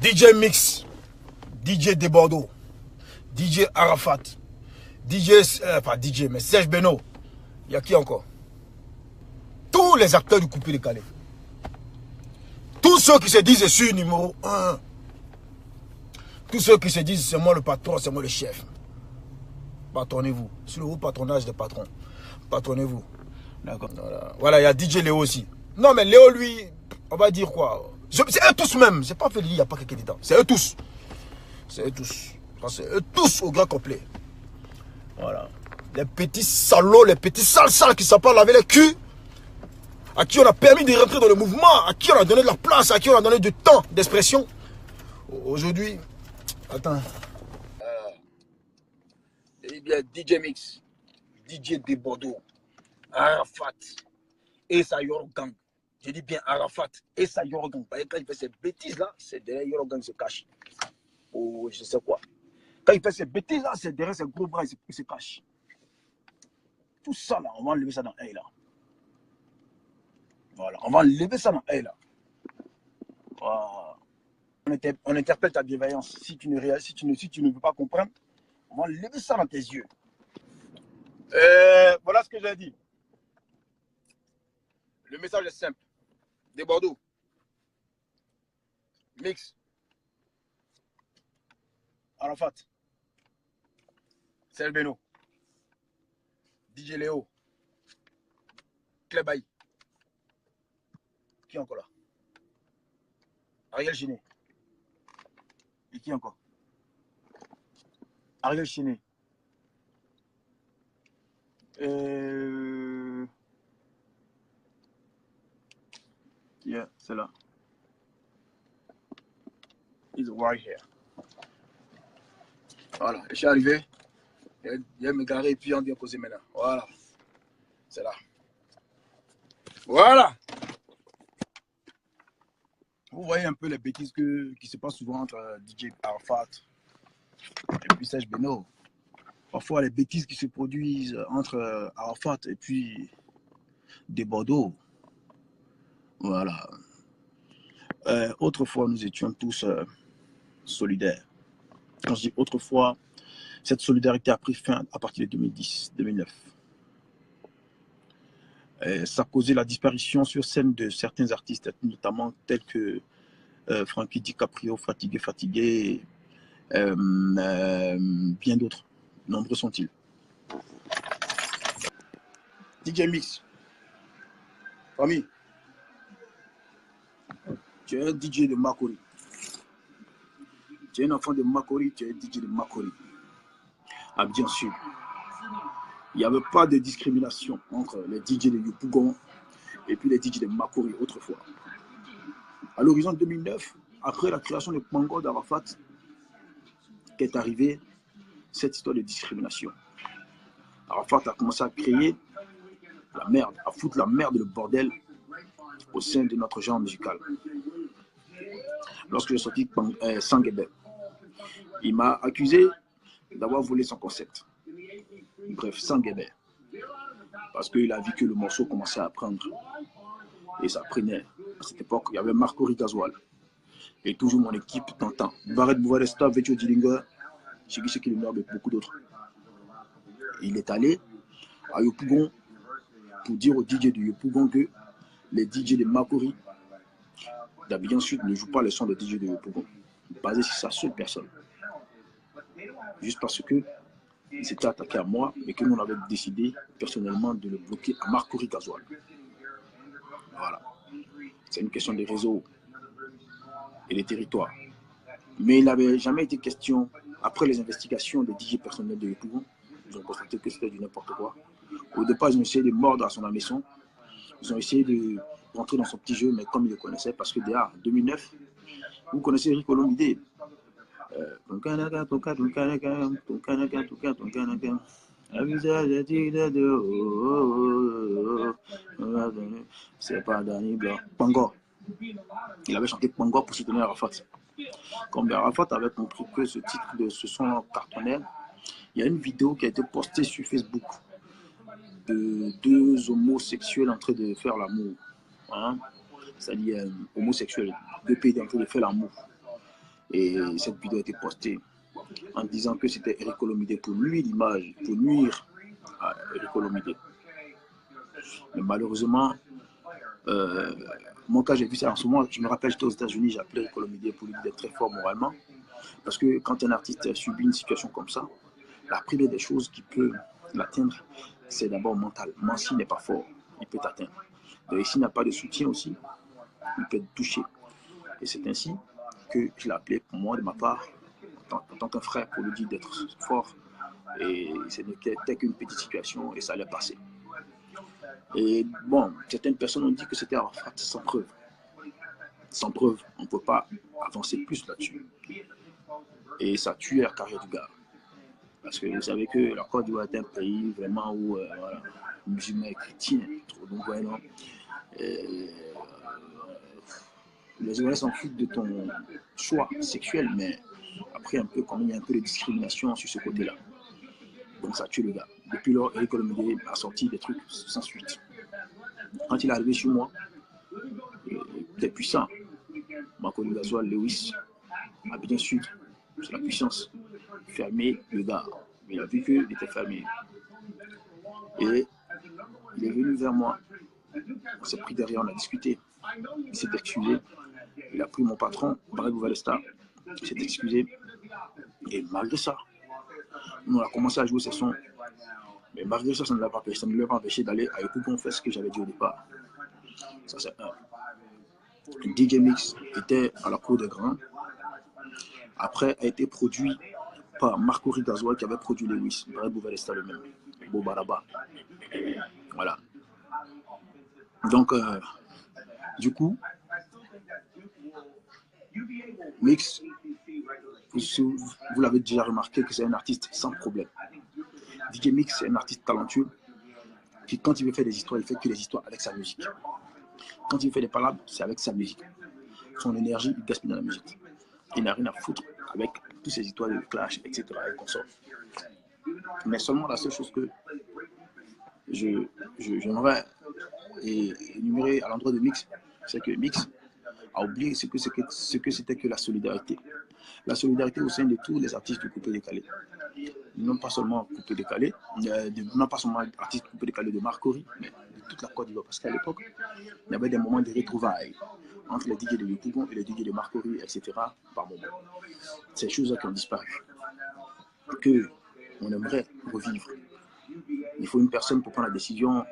DJ Mix, DJ de Bordeaux, DJ Arafat, DJ, pas DJ, mais Serge Beno. Il y a qui encore? Tous les acteurs du coupé décalé. Tous ceux qui se disent je suis numéro 1. Tous ceux qui se disent c'est moi le patron, c'est moi le chef. Patronnez-vous. C'est le haut patronage des patrons. Patronnez-vous. D'accord. Voilà, il y a DJ Léo aussi. Non, mais Léo, lui, on va dire quoi? C'est eux tous même. C'est pas fait, il n'y a pas quelqu'un dedans. C'est eux tous. C'est eux tous. C'est eux tous au grand complet. Voilà. Les petits salauds, les petits sales qui ne savent pas laver les culs. À qui on a permis de rentrer dans le mouvement. À qui on a donné de la place. À qui on a donné du temps d'expression. Aujourd'hui, attends. Eh bien, DJ Mix, DJ de Bordeaux, Arafat et sa Yorogang. Je dis bien Arafat et sa Yorogang. Quand il fait ces bêtises-là, c'est derrière Yorogang se cache. Oh, je sais quoi. Quand il fait ces bêtises-là, c'est derrière ses gros bras, il se cache. Tout ça, là, on va enlever ça dans un, là. Voilà, on va enlever ça dans un, là. Voilà. On interpelle ta bienveillance. Si tu ne veux pas comprendre, on va enlever ça dans tes yeux. Voilà ce que j'ai dit. Le message est simple. Des Bordeaux. Mix. Arafat. Serge Beno. DJ Léo. Clébaï. Qui encore là? Ariel Chiné. Et qui encore? Ariel Chiné. Yeah, c'est là. He's right here. Voilà, je suis arrivé. Il vient me garer et puis on vient causer maintenant. Voilà. C'est là. Voilà. Vous voyez un peu les bêtises qui se passent souvent entre DJ Arafat et puis Serge Beno. Parfois les bêtises qui se produisent entre Arafat et puis des Bordeaux. Voilà. Autrefois, nous étions tous solidaires. Quand je dis autrefois, cette solidarité a pris fin à partir de 2010-2009. Ça a causé la disparition sur scène de certains artistes, notamment tels que Frankie DiCaprio, Fatigué, bien d'autres. Nombreux sont-ils. DJ Mix, famille, tu es un DJ de Makori. Tu es un enfant de Makori, tu es un DJ de Makori. Ah, bien sûr. Il n'y avait pas de discrimination entre les DJ de Yopougon et puis les DJ de Makori autrefois. À l'horizon 2009, après la création de Kmango d'Arafat, qu'est arrivée cette histoire de discrimination. Arafat a commencé à créer la merde, à foutre la merde, le bordel au sein de notre genre musical. Lorsque j'ai sorti Sanguébé, il m'a accusé d'avoir volé son concept. Bref, Sanguébé. Parce qu'il a vu que le morceau commençait à prendre. Et ça prenait. À cette époque, il y avait Marco Rigazoal. Et toujours mon équipe t'entend. Barrett Bouvaresta, Vetio Dillinger, Shiki Lumeur et beaucoup d'autres. Il est allé à Yopougon pour dire aux DJ de Yopougon que les DJ de Makori d'Abidjan Sud ne jouent pas les sons des DJ de Yopougon. Basé sur sa seule personne. Juste parce que il s'était attaqué à moi, mais que nous on avait décidé personnellement de le bloquer à Marco Rigazoal. Voilà. C'est une question des réseaux et des territoires. Mais il n'avait jamais été question, après les investigations des DJ personnels de Yopougon, ils ont constaté que c'était du n'importe quoi. Au départ, ils ont essayé de mordre à son hameçon. Ils ont essayé de rentrer dans son petit jeu, mais comme ils le connaissaient, parce que déjà, en 2009, vous connaissez Rico Lomidé. C'est pas Danny Blanc. Pango. Il avait chanté Pango pour soutenir Arafat. Comme Arafat avait compris que ce titre de ce son cartonnaire, il y a une vidéo qui a été postée sur Facebook de deux homosexuels en train de faire l'amour. Hein? C'est-à-dire homosexuels, deux pays en train de faire l'amour. Et cette vidéo a été postée en disant que c'était Eric Olomide pour lui l'image, pour nuire à Eric Olomide. Mais malheureusement, mon cas, j'ai vu ça en ce moment. Je me rappelle, j'étais aux États-Unis, j'ai appelé Eric Olomide pour lui dire d'être très fort moralement. Parce que quand un artiste subit une situation comme ça, la première des choses qui peut l'atteindre, c'est d'abord mental. Moi, s'il n'est pas fort, il peut t'atteindre. Et s'il n'a pas de soutien aussi, il peut être touché. Et c'est ainsi que je l'ai appelé pour moi, de ma part, en tant qu'un frère, pour lui dire d'être fort. Et ce n'était qu'une petite situation et ça allait passer. Et bon, certaines personnes ont dit que c'était Arafat sans preuve. Sans preuve, on ne peut pas avancer plus là-dessus. Et ça tue la carrière du gars. Parce que vous savez que la Côte d'Ivoire est un pays vraiment où voilà, musulmans et chrétiens, donc vraiment, les Ivoiriens s'en foutent de ton choix sexuel, mais après un peu comme il y a un peu de discrimination sur ce côté-là. Donc ça tue le gars. Depuis lors, Eric Olomide a sorti des trucs sans suite. Quand il est arrivé chez moi, il était puissant. Marco de Gasoil, Lewis, Abidjan Sud, c'est la puissance. Fermé le gars. Il a vu qu'il était fermé. Et il est venu vers moi. On s'est pris derrière, on a discuté. Il s'est excusé. Il a pris mon patron, Barry Bouvalesta. Il s'est excusé. Et malgré ça, on a commencé à jouer ses sons. Mais malgré ça, ça ne l'a pas empêché d'aller à Epougon faire ce que j'avais dit au départ. Ça, c'est un. DJ Mix était à la cour des grands. Après, a été produit par Marco Rigazois qui avait produit Lewis. Barry Bouvalesta le même. Bobaraba. Voilà. Donc, du coup, Mix, vous l'avez déjà remarqué que c'est un artiste sans problème. DJ Mix, c'est un artiste talentueux qui, quand il veut faire des histoires, il fait que des histoires avec sa musique. Quand il fait des palabres, c'est avec sa musique. Son énergie, il gaspille dans la musique. Il n'a rien à foutre avec toutes ces histoires de clash, etc. et consorts. Mais seulement la seule chose que j'aimerais énumérer à l'endroit de Mix, c'est que Mix a oublié ce que c'était que la solidarité. La solidarité au sein de tous les artistes du coupé décalé. Non pas seulement coupé décalé, non pas seulement artistes coupé décalé de Marcory, mais de toute la Côte d'Ivoire. Parce qu'à l'époque, il y avait des moments de retrouvailles entre les DJ de Yopougon et les DJ de Marcory, etc. par moment. Ces choses-là qui ont disparu, qu'on aimerait revivre. Il faut une personne pour prendre la décision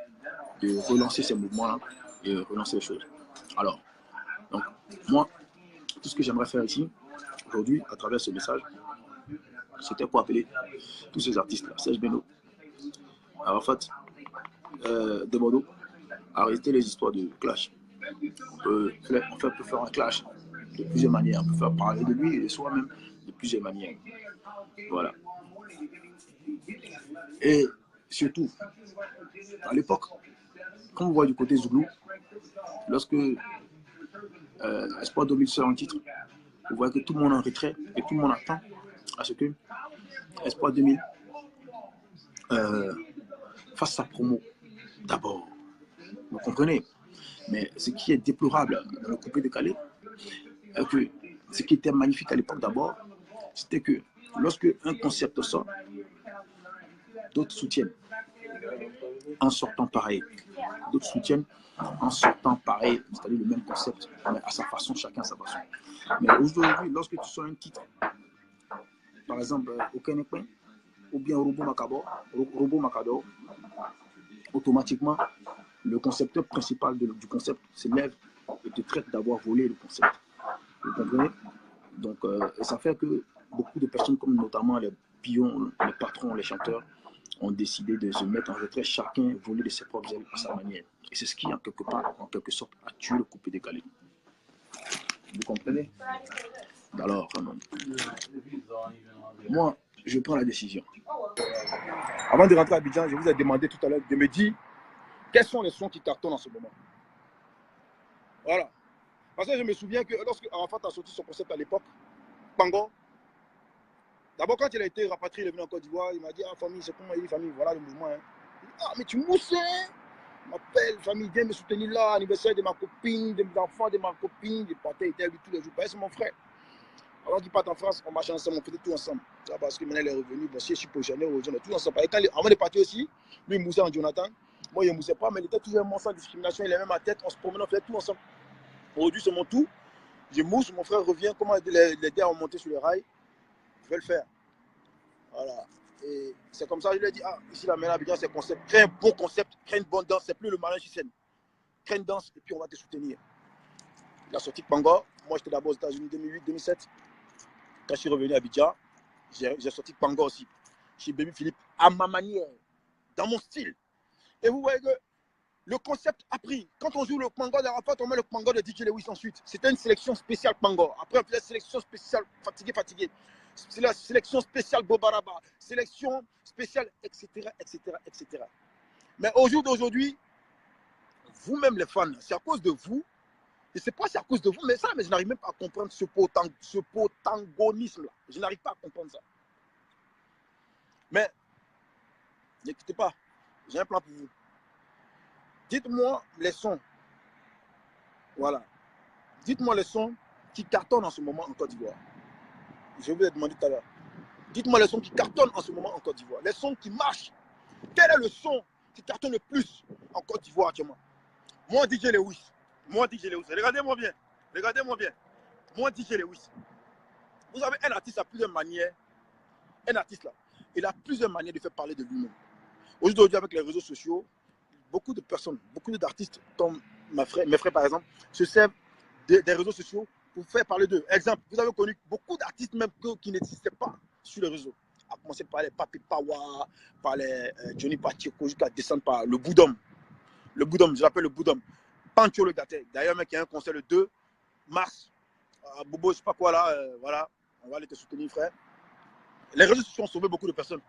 de relancer ces mouvements-là et relancer les choses. Alors, donc, moi, tout ce que j'aimerais faire ici, aujourd'hui, à travers ce message, c'était pour appeler tous ces artistes-là, Serge Beno, Arafat, Demodo, arrêter les histoires de clash. On peut faire un clash de plusieurs manières. On peut faire parler de lui et de soi-même de plusieurs manières. Voilà. Et surtout, à l'époque, quand on voit du côté Zouglou, lorsque Espoir 2000 sort en titre, vous voyez que tout le monde est en retrait et tout le monde attend à ce que Espoir 2000 fasse sa promo d'abord. Vous comprenez? Mais ce qui est déplorable dans le coupé décalé, que ce qui était magnifique à l'époque d'abord, c'était que lorsque un concept sort, d'autres soutiennent en sortant pareil. D'autres soutiennent en sortant pareil, c'est-à-dire le même concept, mais à sa façon, chacun à sa façon. Mais aujourd'hui, lorsque tu sors un titre, par exemple, Okenekwen, ou bien Robot Macador, automatiquement, le concepteur principal du concept se lève et te traite d'avoir volé le concept. Vous comprenez? Donc, ça fait que beaucoup de personnes, comme notamment les pions, les patrons, les chanteurs, ont décidé de se mettre en retrait, chacun voler de ses propres ailes à sa manière. Et c'est ce qui, en quelque sorte, a tué le coupé décalé. Vous comprenez? Alors, moi, je prends la décision. Avant de rentrer à Abidjan, je vous ai demandé tout à l'heure de me dire quels sont les sons qui cartonnent en ce moment. Voilà. Parce que je me souviens que lorsque Arafat a sorti son concept à l'époque, Pango, d'abord quand il a été rapatrié, il est venu en Côte d'Ivoire, il m'a dit, ah famille, c'est comment il dit famille, voilà le mouvement. Hein. Il dit, ah mais tu mousses, hein? Il m'appelle, famille, viens me soutenir là, anniversaire de ma copine, de mes enfants, de ma copine, je partais, il était avec lui tous les jours, c'est mon frère. Avant qu'il parte en France, on marchait ensemble, on faisait tout ensemble. Parce que maintenant, il est revenu. Bon, si je suis positionné, on est tout ensemble. Et quand, avant de partir aussi, lui, il moussait en Jonathan. Moi, il ne moussait pas, mais il était toujours un monstre en discrimination. Il avait ma tête, on se promenait, on faisait tout ensemble. Aujourd'hui, c'est mon tout. Je mousse, mon frère revient. Comment les gars ont monté sur le rail? Je vais le faire. Voilà. Et c'est comme ça, je lui ai dit, ah, ici, la maintenant, Abidjan, c'est concept. Crée un bon concept, crée une bonne danse. C'est plus le mariage sur scène. Crée une danse et puis on va te soutenir. Il a sorti Pangor. Moi, j'étais d'abord aux États-Unis 2008-2007. Quand je suis revenu à Abidjan, j'ai sorti Pangor aussi. Chez Baby Philippe, à ma manière, dans mon style. Et vous voyez que le concept a pris. Quand on joue le Pangor d'Arafat, on met le Pangor de DJ Lewis ensuite. C'était une sélection spéciale Pangor. Après, on fait la sélection spéciale fatigué. C'est la sélection spéciale Bobaraba. Sélection spéciale, etc., etc., etc. Mais au jour d'aujourd'hui, vous-même les fans, c'est à cause de vous. Je ne sais pas si c'est à cause de vous, mais je n'arrive même pas à comprendre ce protagonisme-là. Je n'arrive pas à comprendre ça. Mais, n'écoutez pas, j'ai un plan pour vous. Dites-moi les sons. Voilà. Dites-moi les sons qui cartonnent en ce moment en Côte d'Ivoire. Je vous ai demandé tout à l'heure. Dites-moi les sons qui cartonnent en ce moment en Côte d'Ivoire. Les sons qui marchent. Quel est le son qui cartonne le plus en Côte d'Ivoire actuellement? Moi, DJ Lewis. Regardez-moi bien. Moi, DJ Lewis. Vous avez un artiste à plusieurs manières. Un artiste là, il a plusieurs manières de faire parler de lui-même. Aujourd'hui, avec les réseaux sociaux, beaucoup de personnes, beaucoup d'artistes, comme mes frères par exemple, se servent des réseaux sociaux pour faire parler d'eux. Exemple, vous avez connu beaucoup d'artistes même qui n'existaient pas sur les réseaux. À commencer par les Papi Pawa, par les Johnny Pacheco, jusqu'à descendre par le Boudom. Le Boudom, je l'appelle le Boudom. Pancho le Gaté. D'ailleurs, mec, il y a un concert le 2 mars. Bobo, je sais pas quoi là, voilà. On va aller te soutenir, frère. Les réseaux sociaux ont sauvé beaucoup de personnes.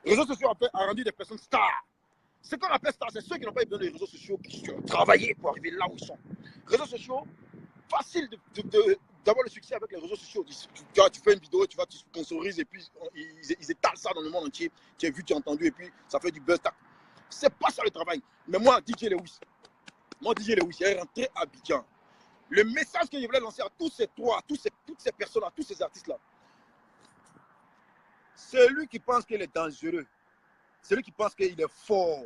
Les réseaux sociaux ont rendu des personnes stars. Ce qu'on appelle stars, c'est ceux qui n'ont pas eu besoin des réseaux sociaux, qui ont travaillé pour arriver là où ils sont. Réseaux sociaux, facile d'avoir le succès avec les réseaux sociaux. Tu fais une vidéo, tu sponsorises et puis ils étalent ça dans le monde entier. Tu as vu, tu as entendu et puis ça fait du buzz. C'est pas ça le travail. Mais moi, DJ Lewis, il est rentré à Abidjan. Le message que je voulais lancer à tous toutes ces personnes-là, tous ces artistes-là, celui qui pense qu'il est dangereux, celui qui pense qu'il est fort,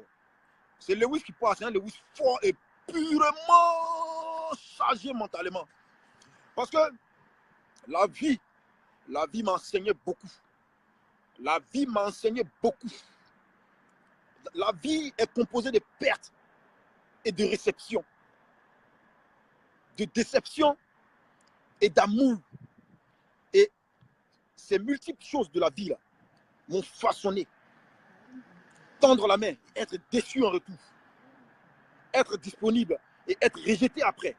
c'est Lewis qui parle, c'est un Lewis fort et purement chargé mentalement. Parce que la vie m'a enseigné beaucoup. La vie m'a enseigné beaucoup. La vie est composée de pertes et de réceptions, de déceptions et d'amour. Et ces multiples choses de la vie là m'ont façonné. Tendre la main, être déçu en retour, être disponible et être rejeté après.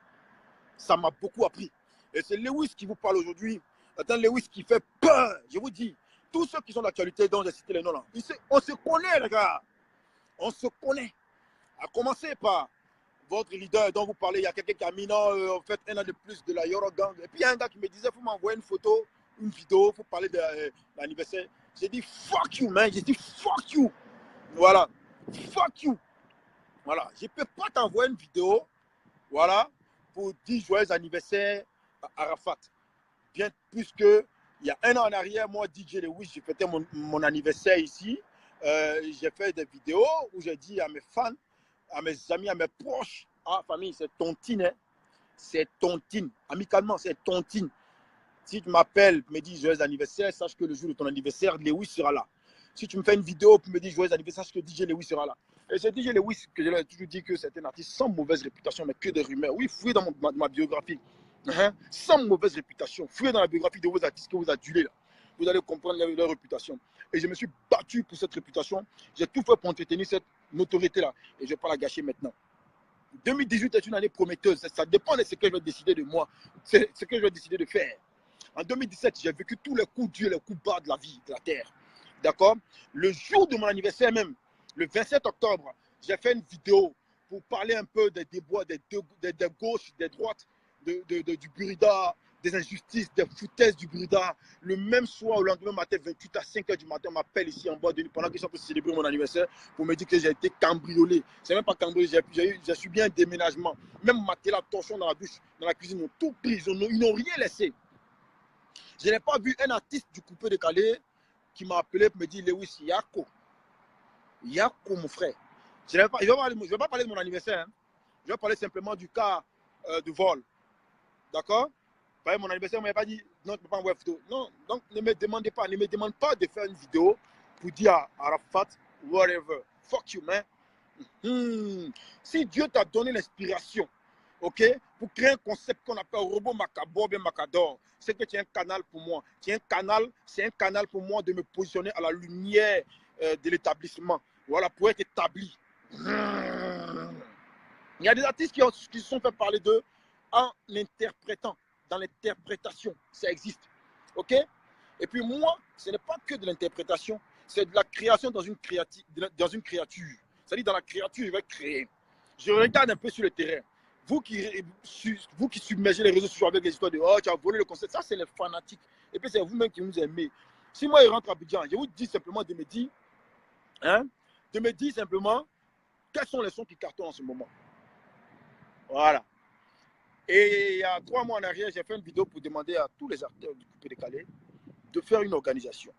Ça m'a beaucoup appris. Et c'est Lewis qui vous parle aujourd'hui. C'est un Lewis qui fait peur. Je vous dis, tous ceux qui sont d'actualité dont j'ai cité les noms là, on se connaît les gars. On se connaît. À commencer par votre leader dont vous parlez. Il y a quelqu'un qui a mis en fait un an de plus de la Yoro Gang. Et puis il y a un gars qui me disait, il faut m'envoyer une photo, une vidéo, il faut parler de l'anniversaire. J'ai dit, fuck you, man. J'ai dit, fuck you. Voilà. Fuck you. Voilà. Je ne peux pas t'envoyer une vidéo, voilà, pour dire joyeux anniversaire à Arafat. Bien plus que, il y a un an en arrière, moi, DJ Lewis, j'ai fêté mon anniversaire ici. J'ai fait des vidéos où j'ai dit à mes fans, à mes amis, à mes proches, ah, famille, c'est tontine, hein? C'est tontine. Amicalement, c'est tontine. Si tu m'appelles, me dis joyeux anniversaire, sache que le jour de ton anniversaire, Lewis sera là. Si tu me fais une vidéo pour me dire joyeux anniversaire, sache que DJ Lewis sera là. Et c'est DJ Lewis que je l'ai toujours dit que c'est un artiste sans mauvaise réputation, mais que des rumeurs. Oui, fouillez dans ma biographie. Sans mauvaise réputation. Fouillez dans la biographie de vos artistes que vous adulez là. Vous allez comprendre leur réputation. Et je me suis battu pour cette réputation. J'ai tout fait pour entretenir cette notoriété-là. Et je ne vais pas la gâcher maintenant. 2018 est une année prometteuse. Ça dépend de ce que je vais décider de moi. C'est ce que je vais décider de faire. En 2017, j'ai vécu tous les coups durs, les coups bas de la vie, de la terre. D'accord? Le jour de mon anniversaire même, le 27 octobre, j'ai fait une vidéo pour parler un peu des déboires, des gauches, des droites, du Burida, des injustices, des foutaises du Burida. Le même soir, le lendemain matin, 28 à 5 h du matin, on m'appelle ici en bas de nuit pendant que je suis en train de célébrer mon anniversaire pour me dire que j'ai été cambriolé. C'est même pas cambriolé, j'ai subi un déménagement. Même ma torchon dans la douche, dans la cuisine, ils m'ont tout pris, ils n'ont rien laissé. Je n'ai pas vu un artiste du coupé décalé qui m'a appelé pour me dire Lewis, Yako. Yako, mon frère. Je ne vais pas parler de mon anniversaire. Hein. Je vais parler simplement du cas de vol. D'accord? Mon anniversaire, on ne m'a pas dit non, tu ne peux pas envoyer photo. Non, donc ne me demandez pas, ne me demande pas de faire une vidéo pour dire à Arafat, whatever, fuck you, man. Si Dieu t'a donné l'inspiration, ok, pour créer un concept qu'on appelle robot Macabor, bien Macador, c'est que tu es un canal pour moi. C'est un canal pour moi de me positionner à la lumière de l'établissement. Voilà, pour être établi. Il y a des artistes qui se sont fait parler d'eux en interprétant, dans l'interprétation. Ça existe. OK? Et puis moi, ce n'est pas que de l'interprétation, c'est de la création dans une créature. C'est-à-dire dans la créature, je vais créer. Je regarde un peu sur le terrain. Vous qui submergez les réseaux sociaux avec les histoires de « Oh, tu as volé le concept », ça c'est les fanatiques. Et puis c'est vous-même qui nous aimez. Si moi, je rentre à Abidjan, je vous dis simplement de me dire, simplement quels sont les sons qui cartonnent en ce moment. Voilà. Et il y a 3 mois en arrière, j'ai fait une vidéo pour demander à tous les acteurs du coupé décalé de faire une organisation.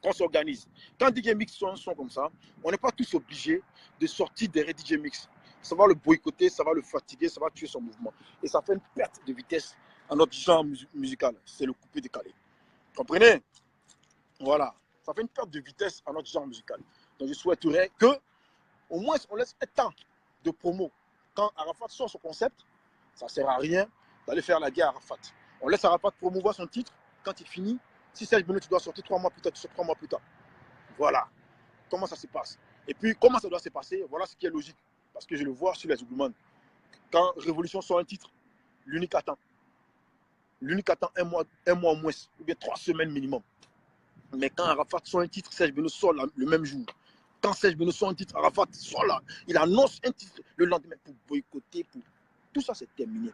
Qu'on s'organise. Quand DJ Mix sont comme ça, on n'est pas tous obligés de sortir derrière DJ Mix. Ça va le boycotter, ça va le fatiguer, ça va tuer son mouvement. Et ça fait une perte de vitesse à notre genre musical. C'est le coupé décalé. Comprenez? Voilà. Ça fait une perte de vitesse à notre genre musical. Donc je souhaiterais que, au moins, on laisse un temps de promo. Quand Arafat sort son concept, ça ne sert à rien d'aller faire la guerre à Arafat. On laisse Arafat promouvoir son titre. Quand il finit, si Serge Benoît, tu dois sortir 3 mois plus tard, tu sors 3 mois plus tard. Voilà. Comment ça se passe. Et puis, comment ça doit se passer. Voilà ce qui est logique. Parce que je le vois sur les Oublumans. Quand Révolution sort un titre, l'unique attend. L'unique attend un mois au moins, ou bien 3 semaines minimum. Mais quand Arafat sort un titre, Serge Benoît sort le même jour. Quand Serge Benoît sort un titre, Arafat sort là. Il annonce un titre le lendemain pour boycotter. Tout ça, c'est terminé.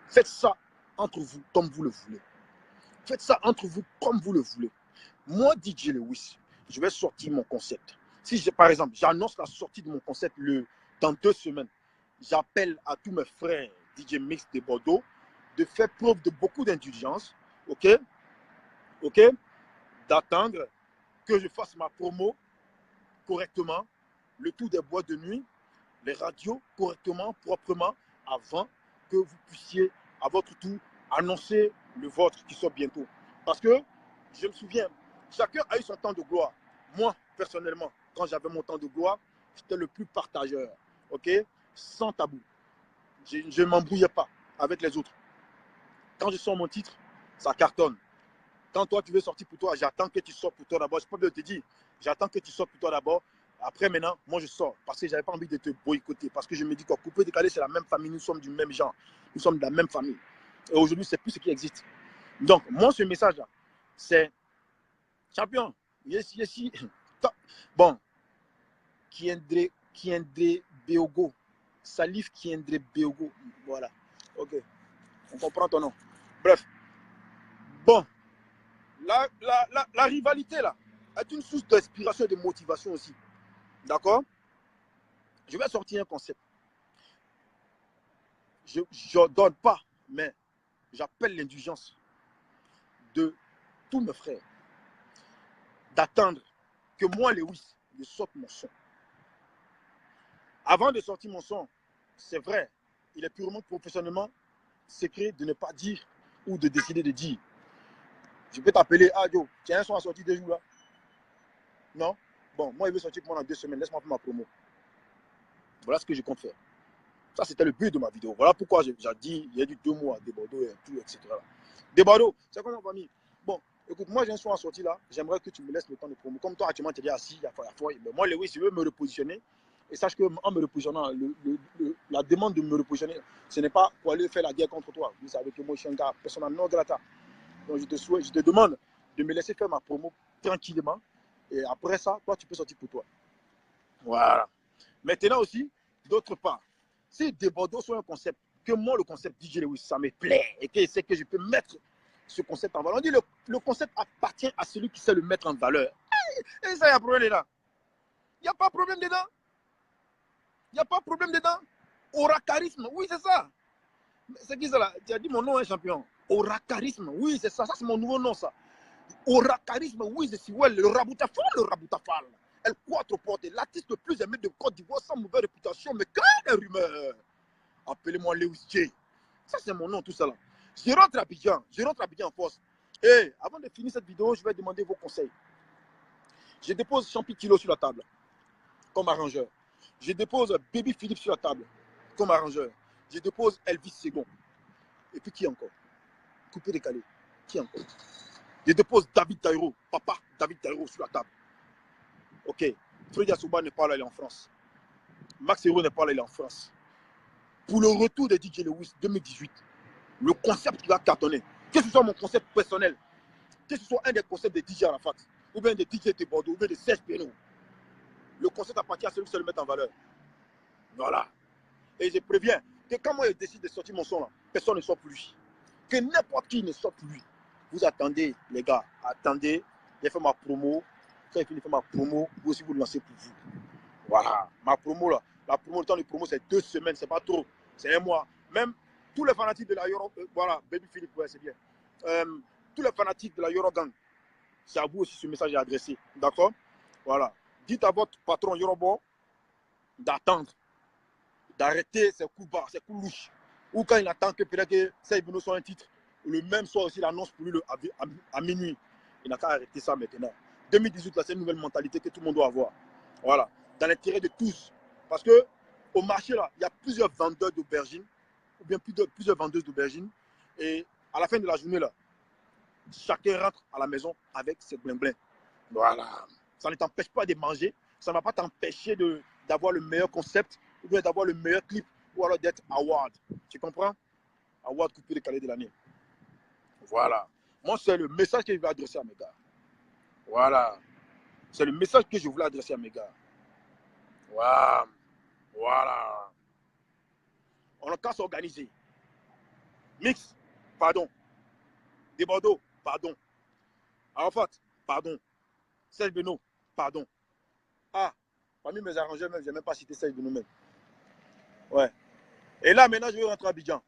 Faites ça entre vous comme vous le voulez. Faites ça entre vous comme vous le voulez. Moi, DJ Lewis, je vais sortir mon concept. Si, par exemple, j'annonce la sortie de mon concept dans 2 semaines, j'appelle à tous mes frères DJ Mix de Bordeaux de faire preuve de beaucoup d'indulgence, ok, d'attendre que je fasse ma promo correctement, le tour des boîtes de nuit, les radios correctement, proprement, avant que vous puissiez, à votre tour, annoncer le vôtre qui sort bientôt. Parce que, je me souviens, chacun a eu son temps de gloire. Moi, personnellement, quand j'avais mon temps de gloire, j'étais le plus partageur, ok, sans tabou. Je ne m'embrouillais pas avec les autres. Quand je sors mon titre, ça cartonne. Quand toi, tu veux sortir pour toi, j'attends que tu sortes pour toi d'abord. Je peux bien te dire, j'attends que tu sortes pour toi d'abord. Après, maintenant, moi, je sors parce que je n'avais pas envie de te boycotter. Parce que je me dis qu'au coupé décalé, c'est la même famille. Nous sommes du même genre. Nous sommes de la même famille. Et aujourd'hui, c'est plus ce qui existe. Donc, moi, ce message-là, c'est champion. Yes. Bon. Kiendre Beogo. Salif Kiendre Beogo. Voilà. Ok. On comprend ton nom. Bref. Bon. La rivalité, là, est une source d'inspiration et de motivation aussi. D'accord? Je vais sortir un concept. Je ne donne pas, mais j'appelle l'indulgence de tous mes frères d'attendre que moi, Lewis, je sorte mon son. Avant de sortir mon son, c'est vrai, il est purement professionnellement secret de ne pas dire ou de décider de dire. Je peux t'appeler, ah Joe, tiens un son à sortir 2 jours là. Non? Bon, moi, il veut sortir pour moi dans 2 semaines, laisse-moi faire ma promo. Voilà ce que je compte faire. Ça, c'était le but de ma vidéo. Voilà pourquoi j'ai dit, il y a du 2 mois de Bordeaux et tout, etc. De Bordeaux, c'est comme ma famille. Bon, écoute, moi, j'ai un son à sortir là. J'aimerais que tu me laisses le temps de promo. Comme toi, actuellement, tu es déjà assis, il y a foi. Mais moi, Lewis, je veux me repositionner. Et sache qu'en me repositionnant, la demande de me repositionner, ce n'est pas pour aller faire la guerre contre toi. Vous savez que moi, je suis un gars personnel non grata. Donc, je te demande de me laisser faire ma promo tranquillement. Et après ça, toi, tu peux sortir pour toi. Voilà. Maintenant aussi, d'autre part, si des Bordeaux sont un concept, que moi, le concept DJ Lewis, ça me plaît, et que c'est que je peux mettre ce concept en valeur. On dit le concept appartient à celui qui sait le mettre en valeur. Et ça, il y a un problème dedans. Il n'y a pas de problème dedans. Il n'y a pas de problème dedans. Aura charisme, oui, c'est ça. C'est qui ça là? Tu as dit mon nom, hein, champion. Oracharisme, oui, c'est ça. Ça, c'est mon nouveau nom, ça. Oracharisme, oui, c'est Siwel, le Raboutafal, le Raboutafal. Elle quatre portes, l'artiste le plus aimé de Côte d'Ivoire sans mauvaise réputation, mais quand les rumeurs. Appelez-moi Lewis J. Ça, c'est mon nom, tout ça là. Je rentre à Abidjan en force. Et avant de finir cette vidéo, je vais demander vos conseils. Je dépose Champi Kilo sur la table, comme arrangeur. Je dépose Baby Philippe sur la table, comme arrangeur. Je dépose Elvis Segon. Et puis qui encore? Coupé décalé. Qui encore? Je dépose David Taïro, papa David Taïro sur la table. Ok. Freddy Assouba n'est pas là, il est en France. Max Hero n'est pas là, il est en France. Pour le retour de DJ Lewis 2018, le concept qui va cartonner, que ce soit mon concept personnel, que ce soit un des concepts de DJ Arafat, ou bien de DJ de Bordeaux, ou bien de Serge Pénaud, le concept appartient à celui qui sait le mettre en valeur. Voilà. Et je préviens que quand moi je décide de sortir mon son là, personne ne sort plus lui. Que n'importe qui ne sort plus lui. Vous attendez, les gars, attendez. J'ai fait ma promo. Quand j'ai fini de faire ma promo, vous aussi vous le lancez pour vous. Voilà. Ma promo là. La promo, le temps de promo, c'est 2 semaines, c'est pas trop. C'est 1 mois. Même tous les fanatiques de la Euro, voilà, Baby Philippe, ouais, c'est bien. Tous les fanatiques de la Eurogang, c'est à vous aussi ce message est adressé. D'accord? Voilà. Dites à votre patron Yorobo d'attendre, d'arrêter ses coups bas, ses coups louches. Ou quand il attend que peut-être que ça il soit un titre, le même soir aussi l'annonce pour lui à minuit. Il n'a qu'à arrêter ça maintenant. 2018, là, c'est une nouvelle mentalité que tout le monde doit avoir. Voilà. Dans l'intérêt de tous. Parce que au marché, là, il y a plusieurs vendeurs d'aubergines, ou bien plusieurs vendeuses d'aubergines. Et à la fin de la journée, là, chacun rentre à la maison avec ses blin-blin. Voilà. Ça ne t'empêche pas de manger. Ça ne va pas t'empêcher d'avoir le meilleur concept, ou bien d'avoir le meilleur clip, ou alors d'être award. Tu comprends? Award coupé décalé de l'année. Voilà. Moi, c'est le message que je vais adresser à mes gars. Voilà. C'est le message que je voulais adresser à mes gars. Voilà. Voilà. On n'a qu'à s'organiser. Mix, pardon. Des Bordeaux, pardon. Arafat, pardon. Serge Beno, pardon. Ah, parmi mes arrangeurs, même, je n'ai même pas cité Serge Beno même. Ouais. Et là, maintenant, je vais rentrer à Abidjan.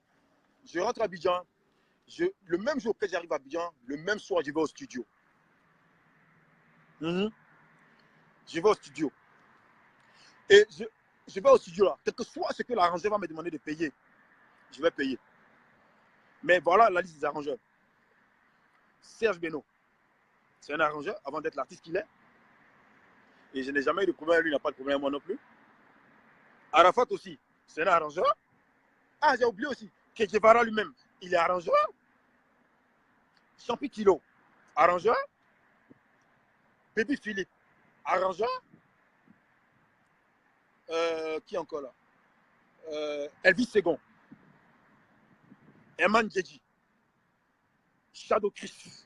Je rentre à Abidjan. Le même jour que j'arrive à Abidjan, le même soir, je vais au studio. Je vais au studio. Et je vais au studio là. Quel que soit ce que l'arrangeur va me demander de payer, je vais payer. Mais voilà la liste des arrangeurs. Serge Beno, c'est un arrangeur avant d'être l'artiste qu'il est. Et je n'ai jamais eu de problème, lui n'a pas de problème, moi non plus. Arafat aussi, c'est un arrangeur. Ah, j'ai oublié aussi que Guevara lui-même, il est arrangeur. Champi Kilo, arrangeur. Baby Philippe, arrangeur. Qui encore là? Elvis Segon, Herman Djedji, Shadow Chris.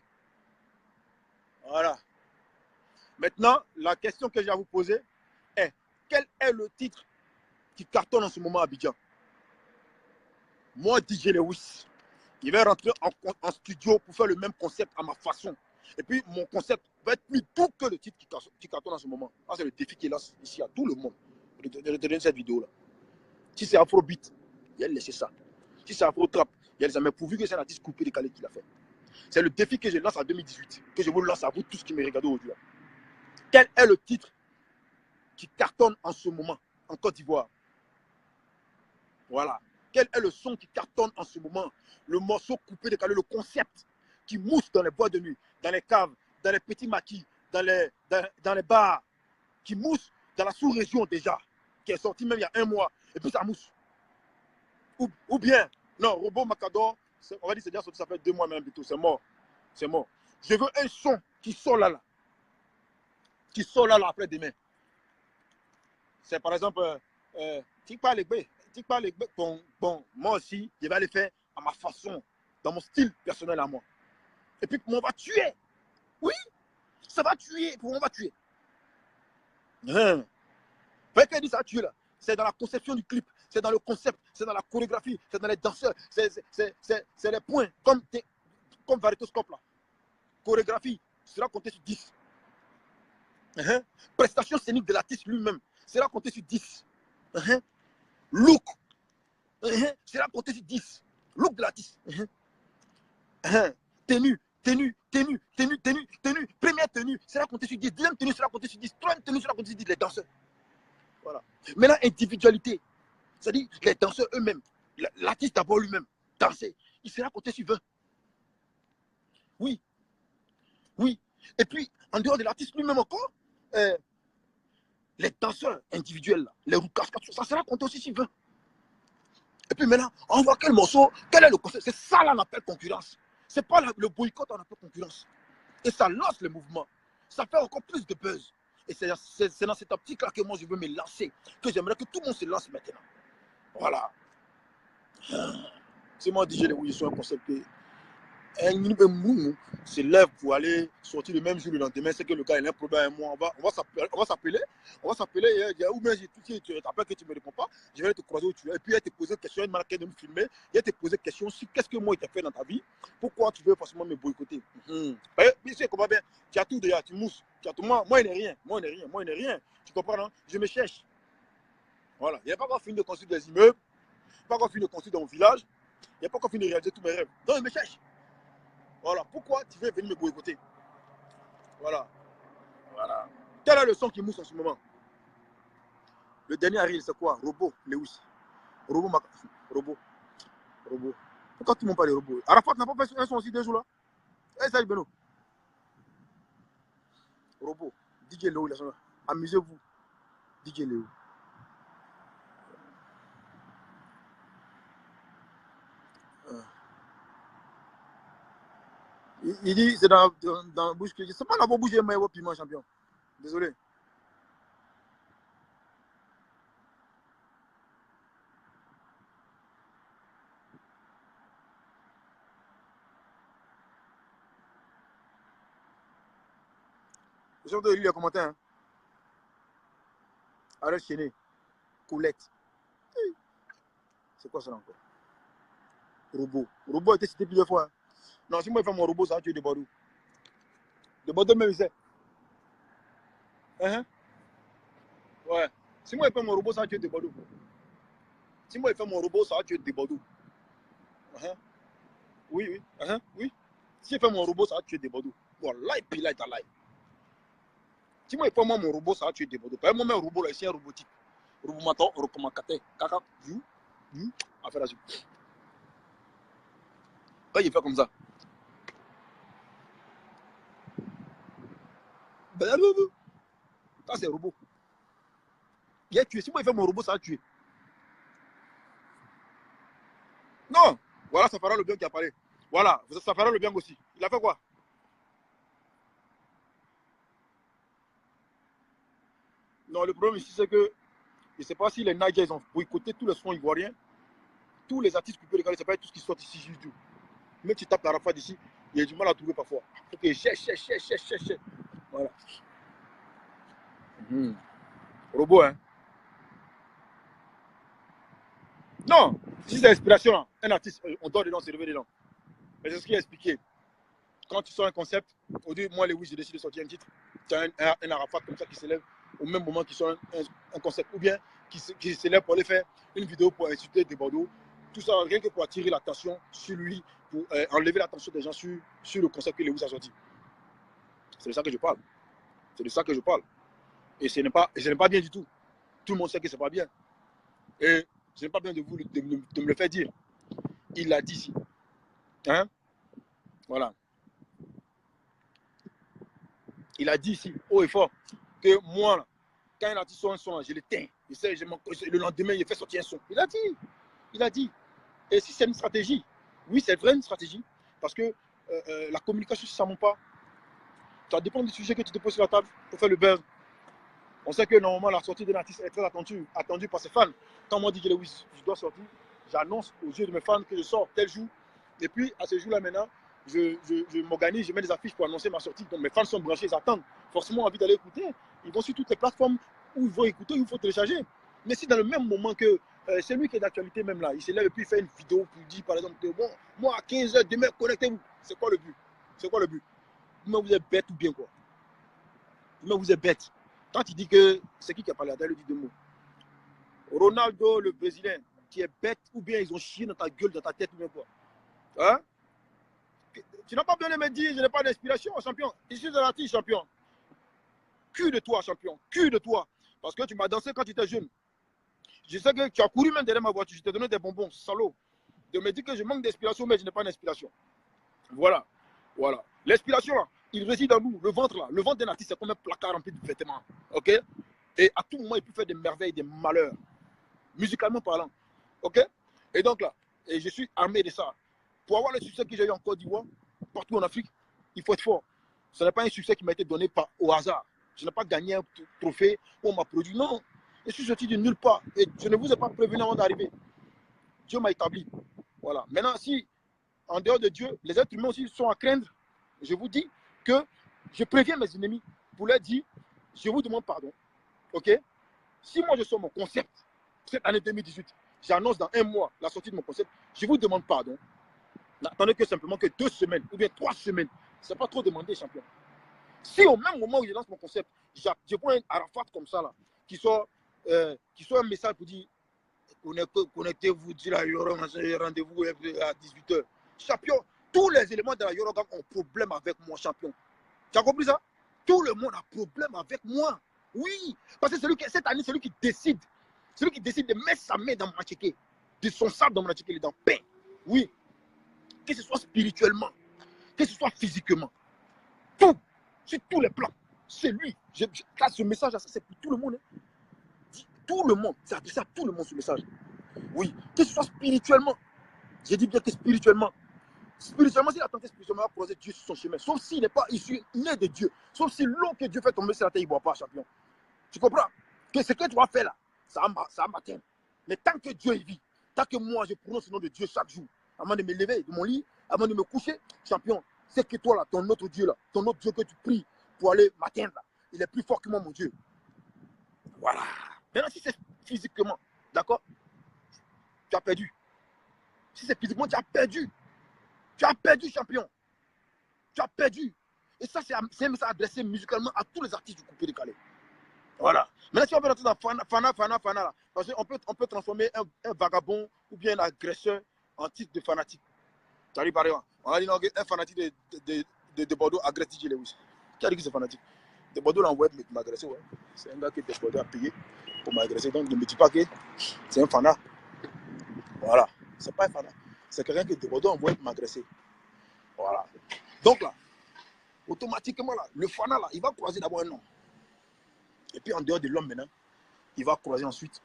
Voilà. Maintenant, la question que j'ai à vous poser est, quel est le titre qui cartonne en ce moment à Abidjan? Moi, DJ Lewis, il va rentrer en studio pour faire le même concept à ma façon. Et puis, mon concept va être plus doux que le titre qui cartonne en ce moment. C'est le défi qu'il lance ici à tout le monde de donner cette vidéo-là. Si c'est Afrobeat, il a laissé ça. Si c'est Afro-Trap, il a les amis pourvu que c'est un artiste coupé décalé qu'il a fait. C'est le défi que je lance en 2018, que je vous lance à vous tous qui me regardez aujourd'hui. Quel est le titre qui cartonne en ce moment en Côte d'Ivoire? Voilà. Quel est le son qui cartonne en ce moment? Le morceau coupé décalé, le concept qui mousse dans les boîtes de nuit, dans les caves, dans les petits maquis, dans les bars, qui mousse dans la sous-région déjà, qui est sorti même il y a 1 mois, et puis ça mousse. Ou bien, non, Robot Macador, on va dire c'est déjà sorti, ça fait 2 mois même plutôt, c'est mort. C'est mort. Je veux un son qui sort là, qui sort là, après demain. C'est par exemple, Tikpa Legbe. Bon, moi aussi, je vais aller faire à ma façon, dans mon style personnel à moi. Et puis, on va tuer. Oui, ça va tuer. On va tuer. Fait qu'elle dit ça va tuer là. C'est dans la conception du clip, c'est dans le concept, c'est dans la chorégraphie, c'est dans les danseurs, c'est les points, comme Varitoscope là. Chorégraphie, sera compté sur 10. Prestation scénique de l'artiste lui-même, sera compté sur 10. Look, sera compté sur 10. Look de l'artiste. Tenue. Première tenue sera comptée sur 10. Deuxième tenue sera comptée sur 10. Troisième tenue sera comptée sur 10. Les danseurs. Voilà. Maintenant, individualité. C'est-à-dire les danseurs eux-mêmes. L'artiste d'abord lui-même. Danser. Il sera compté sur 20. Oui. Et puis, en dehors de l'artiste lui-même encore, les danseurs individuels, les roucas, ça sera compté aussi sur 20. Et puis maintenant, on voit quel morceau, quel est le concept. C'est ça là, on appelle concurrence. C'est pas le boycott, on appelle concurrence. Et ça lance le mouvement. Ça fait encore plus de buzz. Et c'est dans cette optique-là que moi, je veux me lancer. Que j'aimerais que tout le monde se lance maintenant. Voilà. C'est moi, DJ Lewis, je suis un concept. Un se lève pour aller sortir le même jour le lendemain, c'est que le gars il a un problème avec moi, on va s'appeler, ou bien tu t'appelles que tu ne me réponds pas, je vais te croiser où tu es, et puis il va te poser une question, il m'a de me filmer, il va te poser une question sur qu'est-ce que moi il t'a fait dans ta vie, pourquoi tu veux forcément me boycotter. Mais tu comprends bien, tu as tout déjà, tu mousses, tu as tout, moi il n'est rien, tu comprends, non? Je me cherche. Voilà, il n'y a pas encore fini de construire des immeubles, il n'y a pas encore fini de construire dans mon village, il n'y a pas encore fini de réaliser tous mes rêves, donc je me cherche. Voilà, pourquoi tu veux venir me boycotter? Voilà. Quel est le son qui mousse en ce moment? Le dernier arrive, c'est quoi? Robot, Lewis. Robot. Pourquoi tout le monde parle de robot? Arafat n'a pas fait un son aussi 2 jours là? Eh, ça, Beno. Robot. DJ Léo, amusez-vous. DJ Léo. Il dit, c'est dans la bouche que je sais pas la bouche de Maïwo Piment champion. Désolé. Je vais te lire les commentaires. Hein. Arrête Chéné. Coulette. C'est quoi ça encore? Robot. Robot a été cité plusieurs fois. Hein. Non, si moi je fais mon robot, ça va tuer de Bordeaux. De Bordeaux même, il sait. Ouais. Si moi je fais mon robot, ça va tuer de Bordeaux. Si moi je fais mon robot, ça va tuer de Bordeaux. Oui. Oui. Si je fais mon robot, ça va tuer des Bordeaux. Voilà, et puis là, il live. Si moi je fais mon robot, ça va tuer des Bordeaux. Par exemple, mon robot, là, c'est un robotique. Robot matin, recommandé. Caca, affaire là-dessus. Quand il fait comme ça. Ça, c'est un robot. Il a tué. Si moi je fais mon robot, ça va tuer. Non. Voilà, ça fera le bien qui a parlé. Voilà, ça fera le bien aussi. Il a fait quoi? Non, le problème ici, c'est que je ne sais pas si les Nigériens ils ont boycotté tous les sons ivoiriens. Tous les artistes coupés de Ghana, c'est pas tout ce qui sort ici du tout. Même si tu tapes la rafale d'ici, il y a du mal à trouver parfois. Il faut que cherche. Voilà. Robot, hein. Non, si c'est l'inspiration, un artiste, on doit dedans, se lever dedans. Mais c'est ce qu'il a expliqué. Quand tu sors un concept, au début, moi, Lewis, j'ai décidé de sortir un titre. Tu as un Arafat comme ça qui s'élève au même moment qu'il sort un concept. Ou bien qui s'élève pour aller faire une vidéo pour insulter des Bordeaux. Tout ça, rien que pour attirer l'attention sur lui, pour enlever l'attention des gens sur le concept que Lewis a sorti. C'est de ça que je parle. Et ce n'est pas bien du tout. Tout le monde sait que ce n'est pas bien. Et ce n'est pas bien de me le faire dire. Il l'a dit ici. Hein? Voilà. Il a dit ici, haut et fort, que moi, là, quand il a dit son son, je l'éteins. Le lendemain, il fait sortir un son. Il a dit. Et si c'est une stratégie, oui, c'est vrai une stratégie. Parce que la communication, ça ne monte pas. Ça dépend du sujet que tu te poses sur la table pour faire le buzz. On sait que normalement, la sortie d'un artiste est très attendue par ses fans. Quand moi, dit que oui, je dois sortir, j'annonce aux yeux de mes fans que je sors tel jour. Et puis, à ce jour-là, maintenant, je m'organise, je mets des affiches pour annoncer ma sortie. Donc, mes fans sont branchés, ils attendent. Forcément, envie d'aller écouter. Ils vont sur toutes les plateformes où ils vont écouter, où il faut télécharger. Mais si dans le même moment que c'est lui qui est d'actualité, même là, il se lève et puis il fait une vidéo pour dire, par exemple, que bon, moi, à 15h, demain, connectez-vous. C'est quoi le but? Vous êtes bête ou bien quoi? Vous êtes bête. Quand il dit que c'est qui a parlé, il dit 2 mots. Ronaldo, le Brésilien, qui est bête, ou bien ils ont chié dans ta gueule, dans ta tête, ou bien quoi. Hein? Tu n'as pas besoin de me dire, je n'ai pas d'inspiration, champion. Je suis un artiste, champion. Cul de toi, champion. Cul de toi. Parce que tu m'as dansé quand tu étais jeune. Je sais que tu as couru même derrière ma voiture. Je t'ai donné des bonbons, salaud. De me dire que je manque d'inspiration, mais je n'ai pas d'inspiration. Voilà. Voilà. L'inspiration, là, il réside en nous. Le ventre, là. Le ventre d'un artiste, c'est comme un placard rempli de vêtements. OK? Et à tout moment, il peut faire des merveilles, des malheurs. Musicalement parlant. OK? Et donc là, et je suis armé de ça. Pour avoir le succès que j'ai eu en Côte d'Ivoire, partout en Afrique, il faut être fort. Ce n'est pas un succès qui m'a été donné au hasard. Je n'ai pas gagné un trophée où on m'a produit. Non. Je suis sorti de nulle part. Et je ne vous ai pas prévenu avant d'arriver. Dieu m'a établi. Voilà. Maintenant, si en dehors de Dieu, les êtres humains aussi sont à craindre, je vous dis que je préviens mes ennemis pour leur dire, je vous demande pardon. OK? Si moi je sors mon concept, cette année 2018, j'annonce dans un mois la sortie de mon concept, je vous demande pardon. N'attendez que simplement que 2 semaines ou bien 3 semaines. Ce n'est pas trop demandé, champion. Si au même moment où je lance mon concept, je prends un Arafat comme ça, là, qui sort un message pour dire connectez-vous, il y aura un rendez-vous à 18h. Champion, tous les éléments de la Yorogang ont problème avec moi, champion. Tu as compris ça? Tout le monde a problème avec moi. Oui, parce que cette année, celui qui décide de mettre sa main dans mon macheke, de son sable dans mon macheke, il est dans pain. Oui, que ce soit spirituellement, que ce soit physiquement, tout, sur tous les plans, c'est lui. Ce message, c'est pour tout le monde. Hein. Tout le monde, c'est adressé à tout le monde ce message. Oui, que ce soit spirituellement, j'ai dit bien que spirituellement, s'il a tenté spirituellement, il va croiser Dieu sur son chemin. Sauf s'il n'est pas issu, né de Dieu. Sauf si l'eau que Dieu fait tomber sur la terre, il ne boit pas, champion. Tu comprends? Que ce que tu vas faire là, ça va m'atteindre. Mais tant que Dieu est vit, tant que moi je prononce le nom de Dieu chaque jour, avant de me lever de mon lit, avant de me coucher, champion, c'est que toi là, ton autre Dieu là, ton autre Dieu que tu pries pour aller m'atteindre là, il est plus fort que moi, mon Dieu. Voilà. Maintenant, si c'est physiquement, d'accord, tu as perdu. Si c'est physiquement, tu as perdu. Tu as perdu, champion. Tu as perdu. Et ça, c'est un message adressé musicalement à tous les artistes du coupé décalé. Voilà. Maintenant, si on veut rentrer dans Fana, là, parce qu'on peut transformer un vagabond ou bien un agresseur en titre de fanatique. Ça arrive par exemple. On a dit non, un fanatique de Bordeaux agresse DJ Lewis. Qui a dit que c'est fanatique? De Bordeaux, l'envoie m'agresser, ouais. C'est un gars qui de Bordeaux a payé pour m'agresser. Donc, ne me dis pas que c'est un fana. Voilà. C'est pas un fana. C'est quelqu'un qui de Bordeaux envoie m'agresser. Voilà. Donc là, automatiquement, là, le fana, là, il va croiser d'abord un homme. Et puis, en dehors de l'homme, maintenant, il va croiser ensuite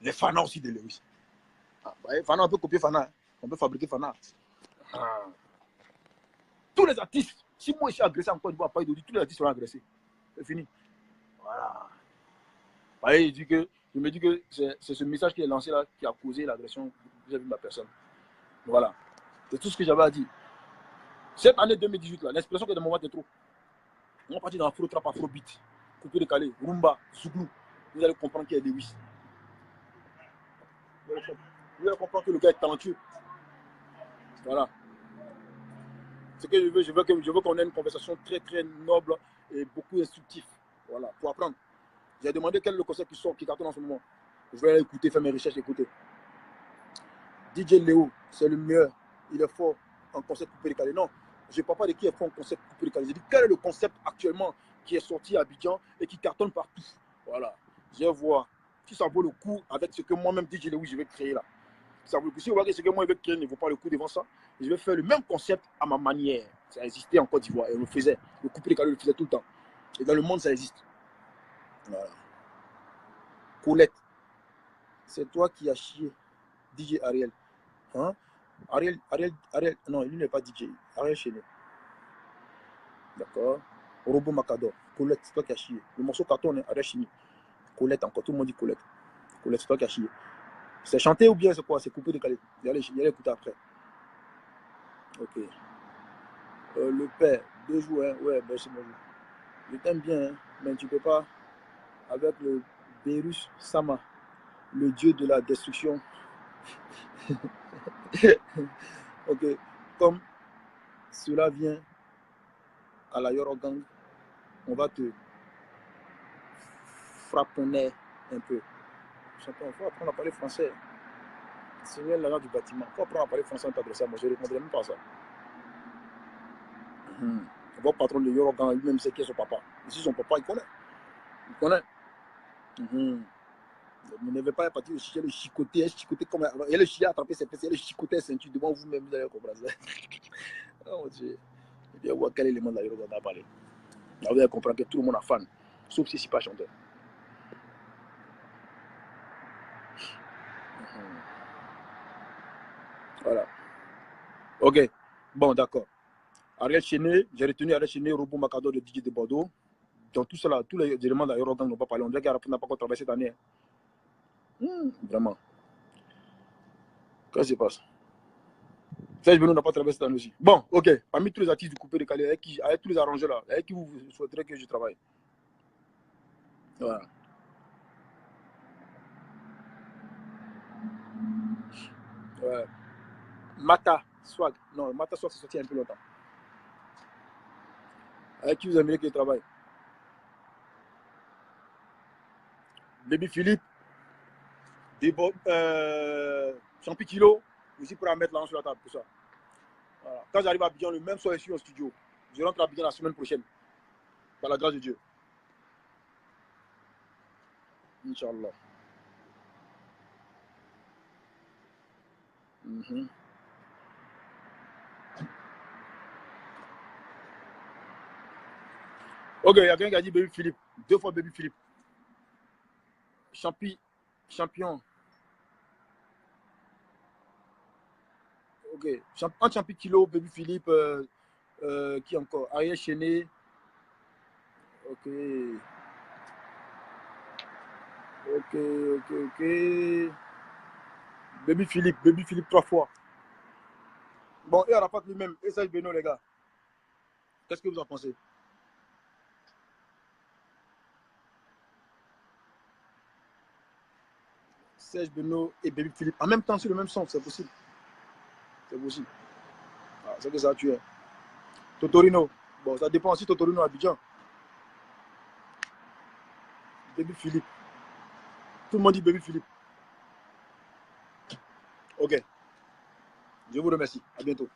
les fanas aussi de Lewis. Ah, bah, fana, on peut copier fana. Hein. On peut fabriquer fana. Ah. Tous les artistes, si moi je suis agressé encore, tous les artistes seront agressés. C'est fini. Voilà. Voyez, je me dis que c'est ce message qui est lancé là qui a causé l'agression vis-à-vis de ma personne. Voilà. C'est tout ce que j'avais à dire. Cette année 2018, là, l'inspiration qui est de mon ventre est trop. On va partir dans Afro Trap, Afro Beat, coupé décalé, Rumba, Zouglou. Vous allez comprendre qu'il y a Lewis. Vous allez comprendre que le gars est talentueux. Voilà. Ce que je veux qu'on ait une conversation très très noble et beaucoup instructive. Voilà, pour apprendre. J'ai demandé quel est le concept qui sort, qui cartonne en ce moment. Je vais aller écouter, faire mes recherches, écouter. DJ Léo, c'est le meilleur. Il est fort en concept coupé décalé. Non, je ne parle pas de qui est fort en concept coupé décalé. J'ai dit quel est le concept actuellement qui est sorti à Abidjan et qui cartonne partout. Voilà. Je vais voir si ça vaut le coup avec ce que moi-même DJ Léo je vais créer là. Ça vaut le coup. Si vous voyez que ce que moi je vais créer ne vaut pas le coup devant ça, je vais faire le même concept à ma manière. Ça existait en Côte d'Ivoire et on le faisait. Le coupé décalé, on le faisait tout le temps. Et dans le monde, ça existe. Voilà. Colette, c'est toi qui as chié DJ Ariel. Hein? Ariel, non, lui n'est pas DJ. Ariel Chéné. D'accord. Robot Macador. Colette, c'est toi qui as chié. Le morceau carton, hein, Ariel Chéné. Colette, encore tout le monde dit Colette. Colette, c'est toi qui as chié. C'est chanté ou bien c'est quoi? C'est coupé décalé. Il y allez écouter après. Ok. Le père, 2 jours, hein? Ouais, ben c'est bon. Je t'aime bien, hein? Mais tu peux pas avec le Beirut Sama, le dieu de la destruction. Ok. Comme cela vient à la Yorogang, on va te frapponner un peu. Il faut apprendre à parler français. C'est l'agent du bâtiment. Il faut apprendre à parler français en t'adressant. Moi, je ne répondrai même pas à ça. Votre patron de Yorogan, lui-même sait qui est son papa. Ici, son papa, il connaît. Il connaît. Ne n'avez pas partir le chicoter comme. Et le chien a attrapé ses fesses, et le chicoter ceinture devant vous-même, vous allez comprendre ça. Oh mon Dieu. Il bien voir quel élément de la Yorogan a parlé. Là, vous allez comprendre que tout le monde a fan, sauf si ce n'est pas chanteur. Voilà. Ok. Bon, d'accord. Ariel Chené, j'ai retenu Ariel Chené, Robot Macador de DJ de Bordeaux. Donc tout cela, tous les éléments de l'Eurogang n'ont pas parlé. On dirait qu'Arapou n'a pas encore travaillé cette année. Vraiment. Qu'est-ce qui se passe? Serge Benoît n'a pas travaillé cette année aussi. Bon, ok. Parmi tous les artistes du coupé de Calais, avec tous les arrangeurs là, avec qui vous souhaiterez que je travaille? Voilà. Ouais. Mata, Swag. Non, Mata Swag, c'est sorti un peu longtemps. Avec qui vous aimeriez que je travaille? Baby Philippe, Champi Kilo, aussi pour la mettre là sur la table, tout ça. Voilà. Quand j'arrive à Abidjan, le même soir, je suis au studio. Je rentre à Abidjan la semaine prochaine. Par la grâce de Dieu. Inch'Allah. Ok, il y a quelqu'un qui a dit Baby Philippe. 2 fois Baby Philippe. Champion. Ok. Un Champi Kilo, Baby Philippe. Qui encore? Ariel Chené. Ok. Ok. Baby Philippe 3 fois. Bon, et Arafat lui-même, et Serge Benoît, les gars. Qu'est-ce que vous en pensez? Serge Benoît et Baby Philippe. En même temps, sur le même son, c'est possible. C'est possible. Ah, c'est que ça a tué. Totorino. Bon, ça dépend aussi Totorino à Abidjan. Baby Philippe. Tout le monde dit Baby Philippe. Ok. Je vous remercie. À bientôt.